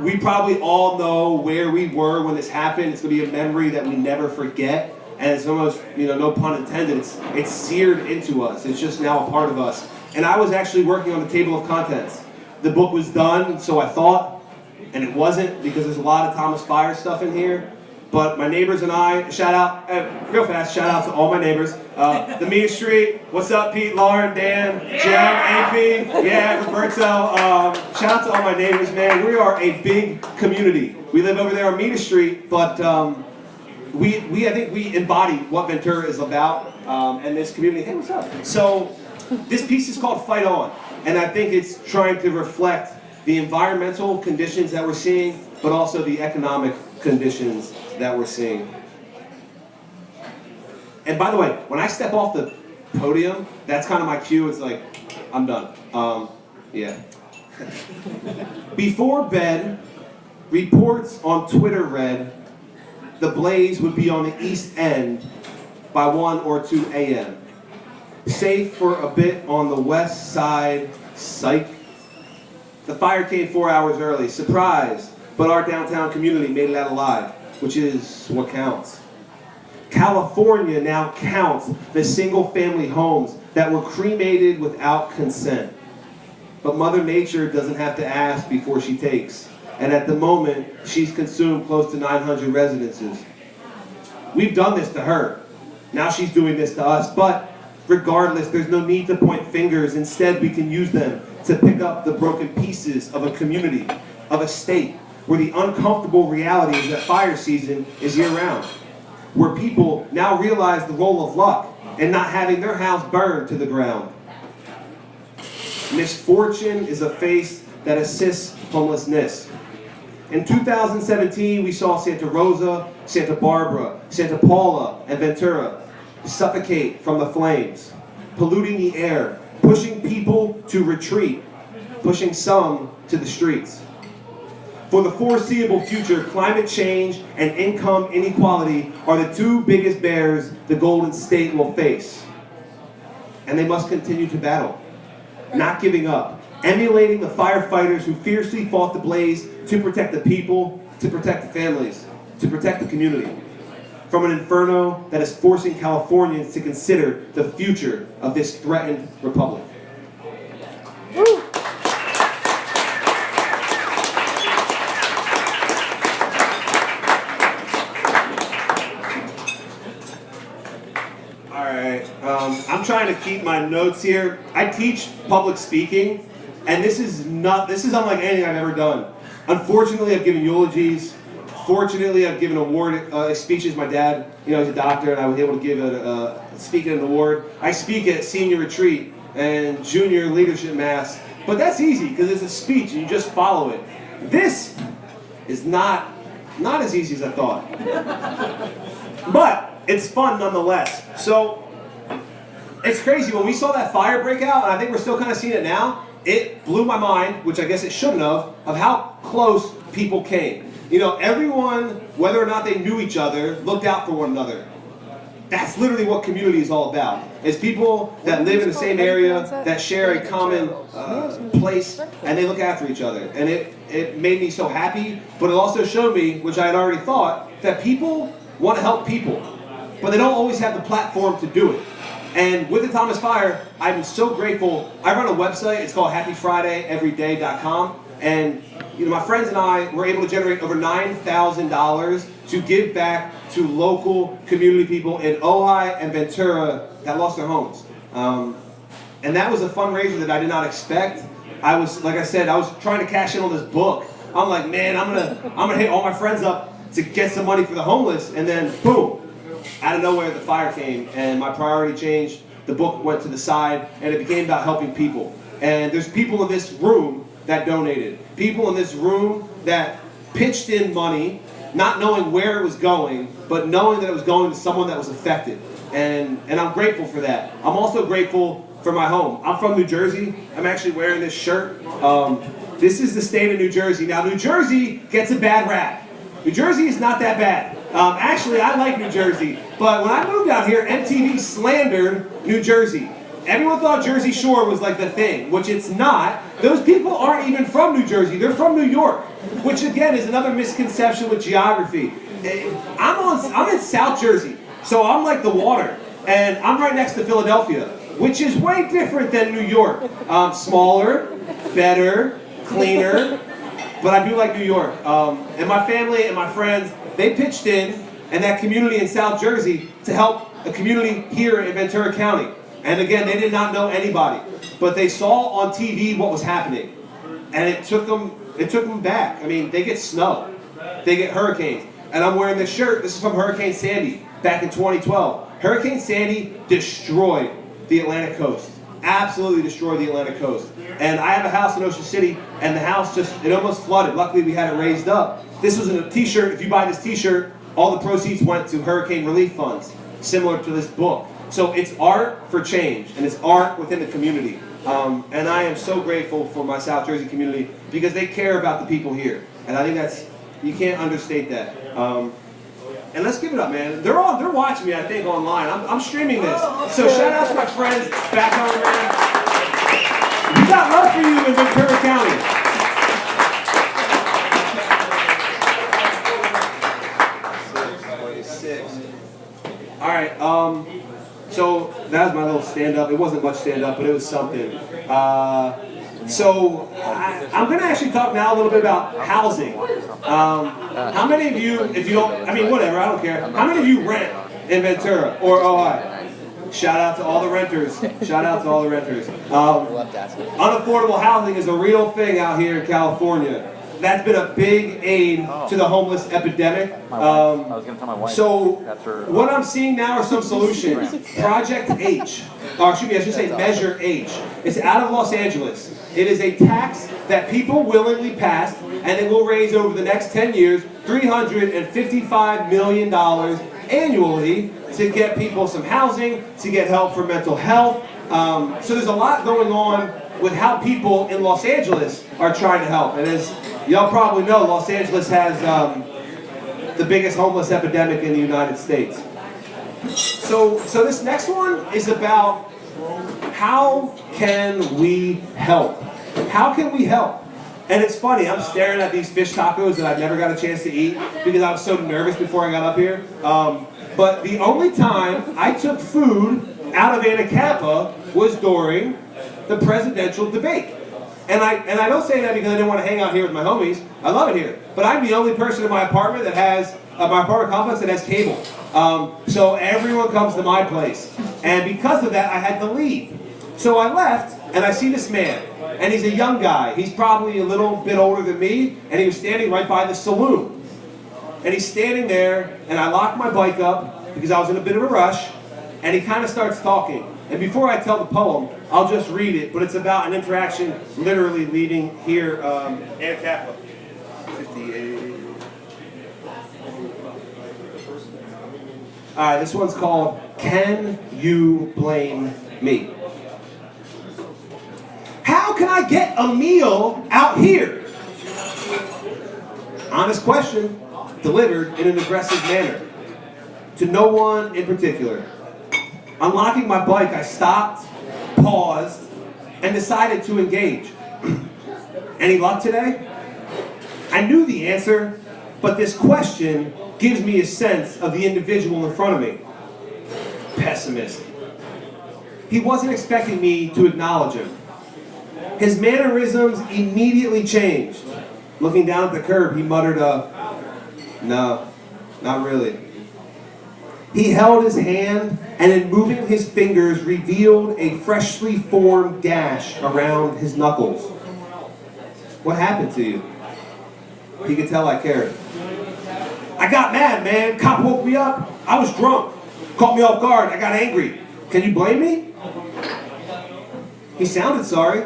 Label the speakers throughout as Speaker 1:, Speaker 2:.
Speaker 1: we probably all know where we were when this happened. It's going to be a memory that we never forget. And it's almost, no pun intended, it's seared into us. It's just now a part of us. And I was actually working on the table of contents. The book was done, so I thought, and it wasn't, because there's a lot of Thomas Fire stuff in here. But my neighbors and I, shout out to all my neighbors. The Mead Street, what's up, Pete, Lauren, Dan, Jim, AP, yeah, Roberto. Shout out to all my neighbors, man. We are a big community. We live over there on Mead Street, but I think we embody what Ventura is about, and this community. Hey, what's up? So, this piece is called Fight On, and I think it's trying to reflect the environmental conditions that we're seeing, but also the economic conditions that we're seeing. And by the way, when I step off the podium, that's kind of my cue. It's like, I'm done. Yeah. Before bed, reports on Twitter read, the blaze would be on the East End by 1 or 2 a.m. Safe for a bit on the West Side, psych. The fire came 4 hours early, surprise, but our downtown community made it out alive, which is what counts. California now counts the single-family homes that were cremated without consent. But Mother Nature doesn't have to ask before she takes. And at the moment, she's consumed close to 900 residences. We've done this to her. Now she's doing this to us. But regardless, there's no need to point fingers. Instead, we can use them to pick up the broken pieces of a community, of a state, where the uncomfortable reality is that fire season is year-round, where people now realize the role of luck and not having their house burned to the ground. Misfortune is a face that assists homelessness. In 2017, we saw Santa Rosa, Santa Barbara, Santa Paula, and Ventura suffocate from the flames, polluting the air, pushing people to retreat, pushing some to the streets. For the foreseeable future, climate change and income inequality are the two biggest bears the Golden State will face. And they must continue to battle, not giving up, emulating the firefighters who fiercely fought the blaze to protect the people, to protect the families, to protect the community from an inferno that is forcing Californians to consider the future of this threatened republic. Woo. I'm trying to keep my notes here. I teach public speaking, and this is unlike anything I've ever done. Unfortunately, I've given eulogies. Fortunately, I've given award speeches. My dad, he's a doctor, and I was able to give speak at an award. I speak at senior retreat and junior leadership mass, but that's easy because it's a speech and you just follow it. This is not as easy as I thought, but it's fun nonetheless. So. It's crazy, when we saw that fire break out, and I think we're still kind of seeing it now, it blew my mind, which I guess it shouldn't have, of how close people came. Everyone, whether or not they knew each other, looked out for one another. That's literally what community is all about. It's people that live in the same area, that share a common place, and they look after each other. And it made me so happy, but it also showed me, which I had already thought, that people want to help people, but they don't always have the platform to do it. And with the Thomas Fire, I'm so grateful. I run a website. It's called happyfridayeveryday.com. And my friends and I were able to generate over $9,000 to give back to local community people in Ojai and Ventura that lost their homes. And that was a fundraiser that I did not expect. I was trying to cash in on this book. I'm like, man, I'm gonna hit all my friends up to get some money for the homeless, and then boom. Out of nowhere, the fire came, and my priority changed. The book went to the side, and it became about helping people. And there's people in this room that donated. People in this room that pitched in money, not knowing where it was going, but knowing that it was going to someone that was affected. And I'm grateful for that. I'm also grateful for my home. I'm from New Jersey. I'm actually wearing this shirt. This is the state of New Jersey. Now, New Jersey gets a bad rap. New Jersey is not that bad. Actually, I like New Jersey. But when I moved out here, MTV slandered New Jersey. everyone thought Jersey Shore was like the thing, which it's not. Those people aren't even from New Jersey, they're from New York, which again is another misconception with geography. I'm in South Jersey, so I'm like the water, and I'm right next to Philadelphia, which is way different than New York. Smaller, better, cleaner, but I do like New York. And my family and my friends, they pitched in that community in South Jersey to help a community here in Ventura County. And again, they did not know anybody, but they saw on TV what was happening, and it took them back. I mean, they get snow, they get hurricanes, and I'm wearing this shirt. This is from Hurricane Sandy back in 2012. Hurricane Sandy destroyed the Atlantic coast, absolutely destroyed the Atlantic coast. And I have a house in Ocean City, and the house it almost flooded. Luckily, we had it raised up. This was a T-shirt. If you buy this T-shirt, all the proceeds went to hurricane relief funds, similar to this book. So it's art for change, and it's art within the community. And I am so grateful for my South Jersey community because they care about the people here. And I think you can't understate that. And let's give it up, man. They're watching me, I think, online. I'm streaming this. So shout out to my friends back home, man. We got love for you in Ventura County. All right, so that was my little stand-up. It wasn't much stand-up, but it was something. So I'm going to actually talk now a little bit about housing. How many of you, if you don't, I mean, whatever, I don't care. How many of you rent in Ventura or OI? Shout out to all the renters. Shout out to all the renters. Unaffordable housing is a real thing out here in California. That's been a big aid to the homeless epidemic. So what I'm seeing now are some solutions. Project H, or excuse me, I should say Measure H. It's out of Los Angeles. It is a tax that people willingly passed, and it will raise over the next 10 years $355 million annually to get people some housing, to get help for mental health. So there's a lot going on with how people in Los Angeles are trying to help. And as y'all probably know, Los Angeles has the biggest homeless epidemic in the United States. So this next one is about how can we help? How can we help? And it's funny, I'm staring at these fish tacos that I've never got a chance to eat because I was so nervous before I got up here. But the only time I took food out of Anacapa was during the presidential debate. And I don't say that because I didn't want to hang out here with my homies. I love it here. But I'm the only person in my apartment that has, my apartment complex that has cable. So everyone comes to my place. And because of that, I had to leave. So I left, and I see this man. And he's a young guy. He's probably a little bit older than me. And he was standing right by the saloon. And he's standing there, and I locked my bike up because I was in a bit of a rush. And he kind of starts talking. And before I tell the poem, I'll just read it, but it's about an interaction literally leaving here, Anacapa. 58. All right, this one's called, Can You Blame Me? How can I get a meal out here? Honest question, delivered in an aggressive manner. To no one in particular. Unlocking my bike, I stopped, paused, and decided to engage. Any luck today? I knew the answer, but this question gives me a sense of the individual in front of me. Pessimist. He wasn't expecting me to acknowledge him. His mannerisms immediately changed. Looking down at the curb, he muttered no, not really. He held his hand, and in moving his fingers, revealed a freshly formed gash around his knuckles. What happened to you? He could tell I cared. I got mad, man. Cop woke me up. I was drunk. Caught me off guard. I got angry. Can you blame me? He sounded sorry,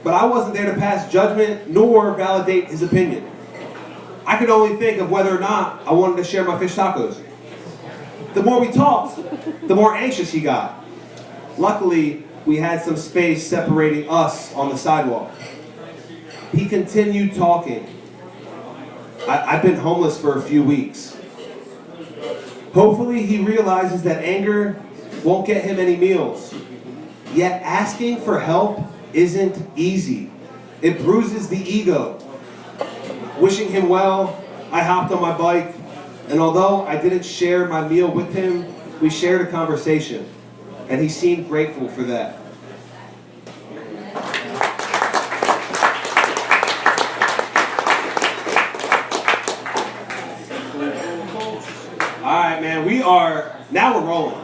Speaker 1: but I wasn't there to pass judgment nor validate his opinion. I could only think of whether or not I wanted to share my fish tacos. The more we talked, the more anxious he got. Luckily, we had some space separating us on the sidewalk. He continued talking. I've been homeless for a few weeks. Hopefully he realizes that anger won't get him any meals. Yet asking for help isn't easy. It bruises the ego. Wishing him well, I hopped on my bike, and although I didn't share my meal with him, we shared a conversation, and he seemed grateful for that. All right, man, now we're rolling.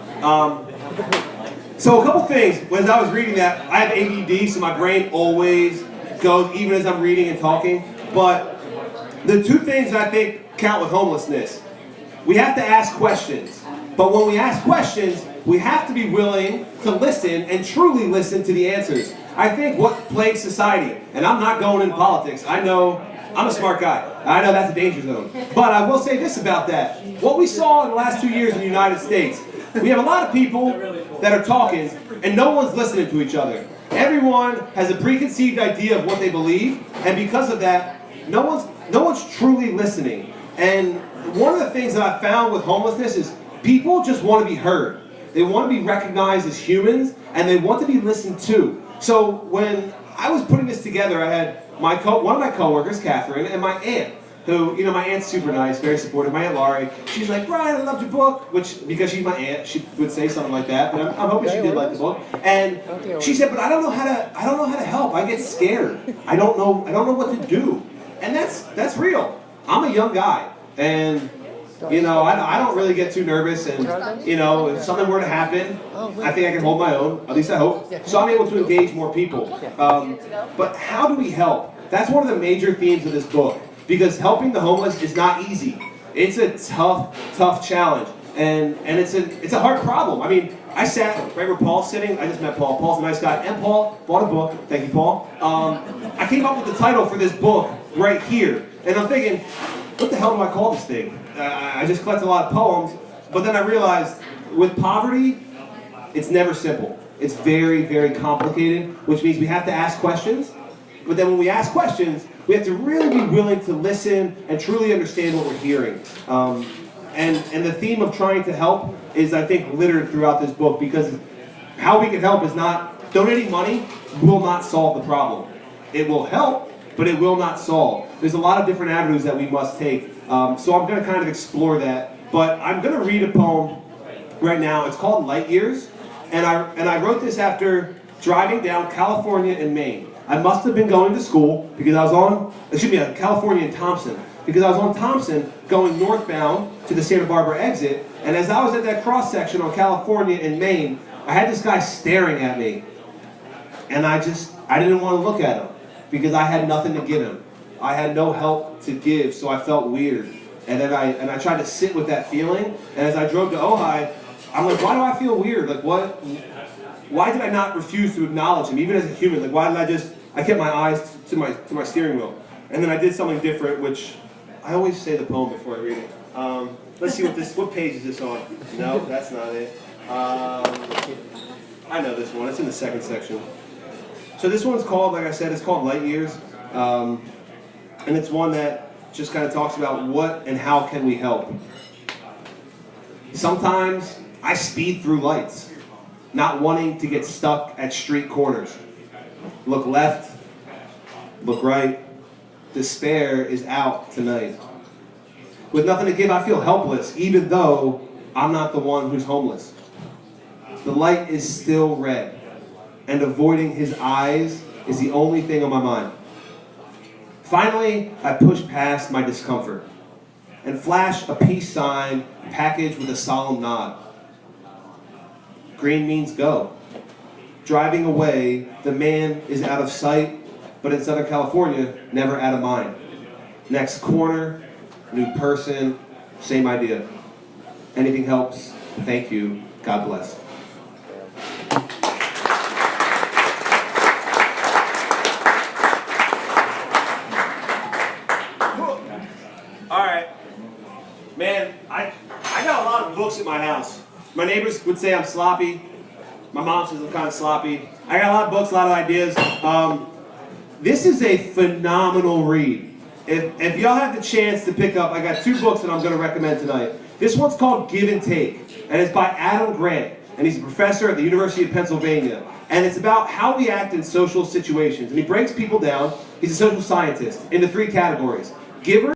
Speaker 1: So a couple things, as I was reading that, I have ADD, so my brain always goes, even as I'm reading and talking, but the two things that I think count with homelessness, we have to ask questions, but when we ask questions, we have to be willing to listen and truly listen to the answers. I think what plagues society, and I'm not going into politics, I know I'm a smart guy. I know that's a danger zone. But I will say this about that. What we saw in the last 2 years in the United States, we have a lot of people that are talking and no one's listening to each other. Everyone has a preconceived idea of what they believe, and because of that, no one's truly listening. And one of the things that I found with homelessness is people just want to be heard. They want to be recognized as humans, and they want to be listened to. So when I was putting this together, I had one of my coworkers, Catherine, and my aunt, who, my aunt's super nice, very supportive. My Aunt Laurie, she's like, Brian, I loved your book, which, because she's my aunt, she would say something like that, but I'm hoping she did like the book. And she said, but I don't know how to help. I get scared. I don't know what to do. And that's real. I'm a young guy, and I don't really get too nervous, and if something were to happen, I think I can hold my own, at least I hope. So I'm able to engage more people. But how do we help? That's one of the major themes of this book, because helping the homeless is not easy. It's a tough challenge, and it's a hard problem. I mean, I sat right where Paul's sitting. I just met Paul. Paul's a nice guy, and Paul bought a book. Thank you, Paul. I came up with the title for this book right here, and I'm thinking, what the hell do I call this thing? I just collect a lot of poems, but then I realized with poverty, it's never simple. It's very, very complicated, which means we have to ask questions. But then when we ask questions, we have to really be willing to listen and truly understand what we're hearing. And the theme of trying to help is, I think, littered throughout this book, because how we can help is not, donating money will not solve the problem. It will help, but it will not solve. There's a lot of different avenues that we must take. So I'm going to kind of explore that. But I'm going to read a poem right now. It's called Light Years. And I wrote this after driving down California and Maine. I must have been going to school because I was California and Thompson. Because I was on Thompson going northbound to the Santa Barbara exit. And as I was at that cross section on California and Maine, I had this guy staring at me. And I didn't want to look at him because I had nothing to give him. I had no help to give, so I felt weird. And then I tried to sit with that feeling. And as I drove to Ojai, I'm like, why do I feel weird? Like, what? Why did I not refuse to acknowledge him, even as a human? Like, why did I kept my eyes to my steering wheel. And then I did something different, which I always say the poem before I read it. Let's see what page is this on? No, that's not it. I know this one. It's in the second section. So this one's called, like I said, it's called Light Years. And it's one that just kind of talks about what and how can we help. Sometimes I speed through lights, not wanting to get stuck at street corners. Look left, look right. Despair is out tonight. With nothing to give, I feel helpless, even though I'm not the one who's homeless. The light is still red, and avoiding his eyes is the only thing on my mind. Finally, I push past my discomfort and flash a peace sign packaged with a solemn nod. Green means go. Driving away, the man is out of sight, but in Southern California, never out of mind. Next corner, new person, same idea. Anything helps. Thank you. God bless. All right. Man, I got a lot of books at my house. My neighbors would say I'm sloppy. My mom says I'm kind of sloppy. I got a lot of books, a lot of ideas. This is a phenomenal read. If y'all have the chance to pick up, I got two books that I'm going to recommend tonight. This one's called Give and Take, and it's by Adam Grant. and he's a professor at the University of Pennsylvania. And it's about how we act in social situations. And he breaks people down, he's a social scientist, into 3 categories: giver,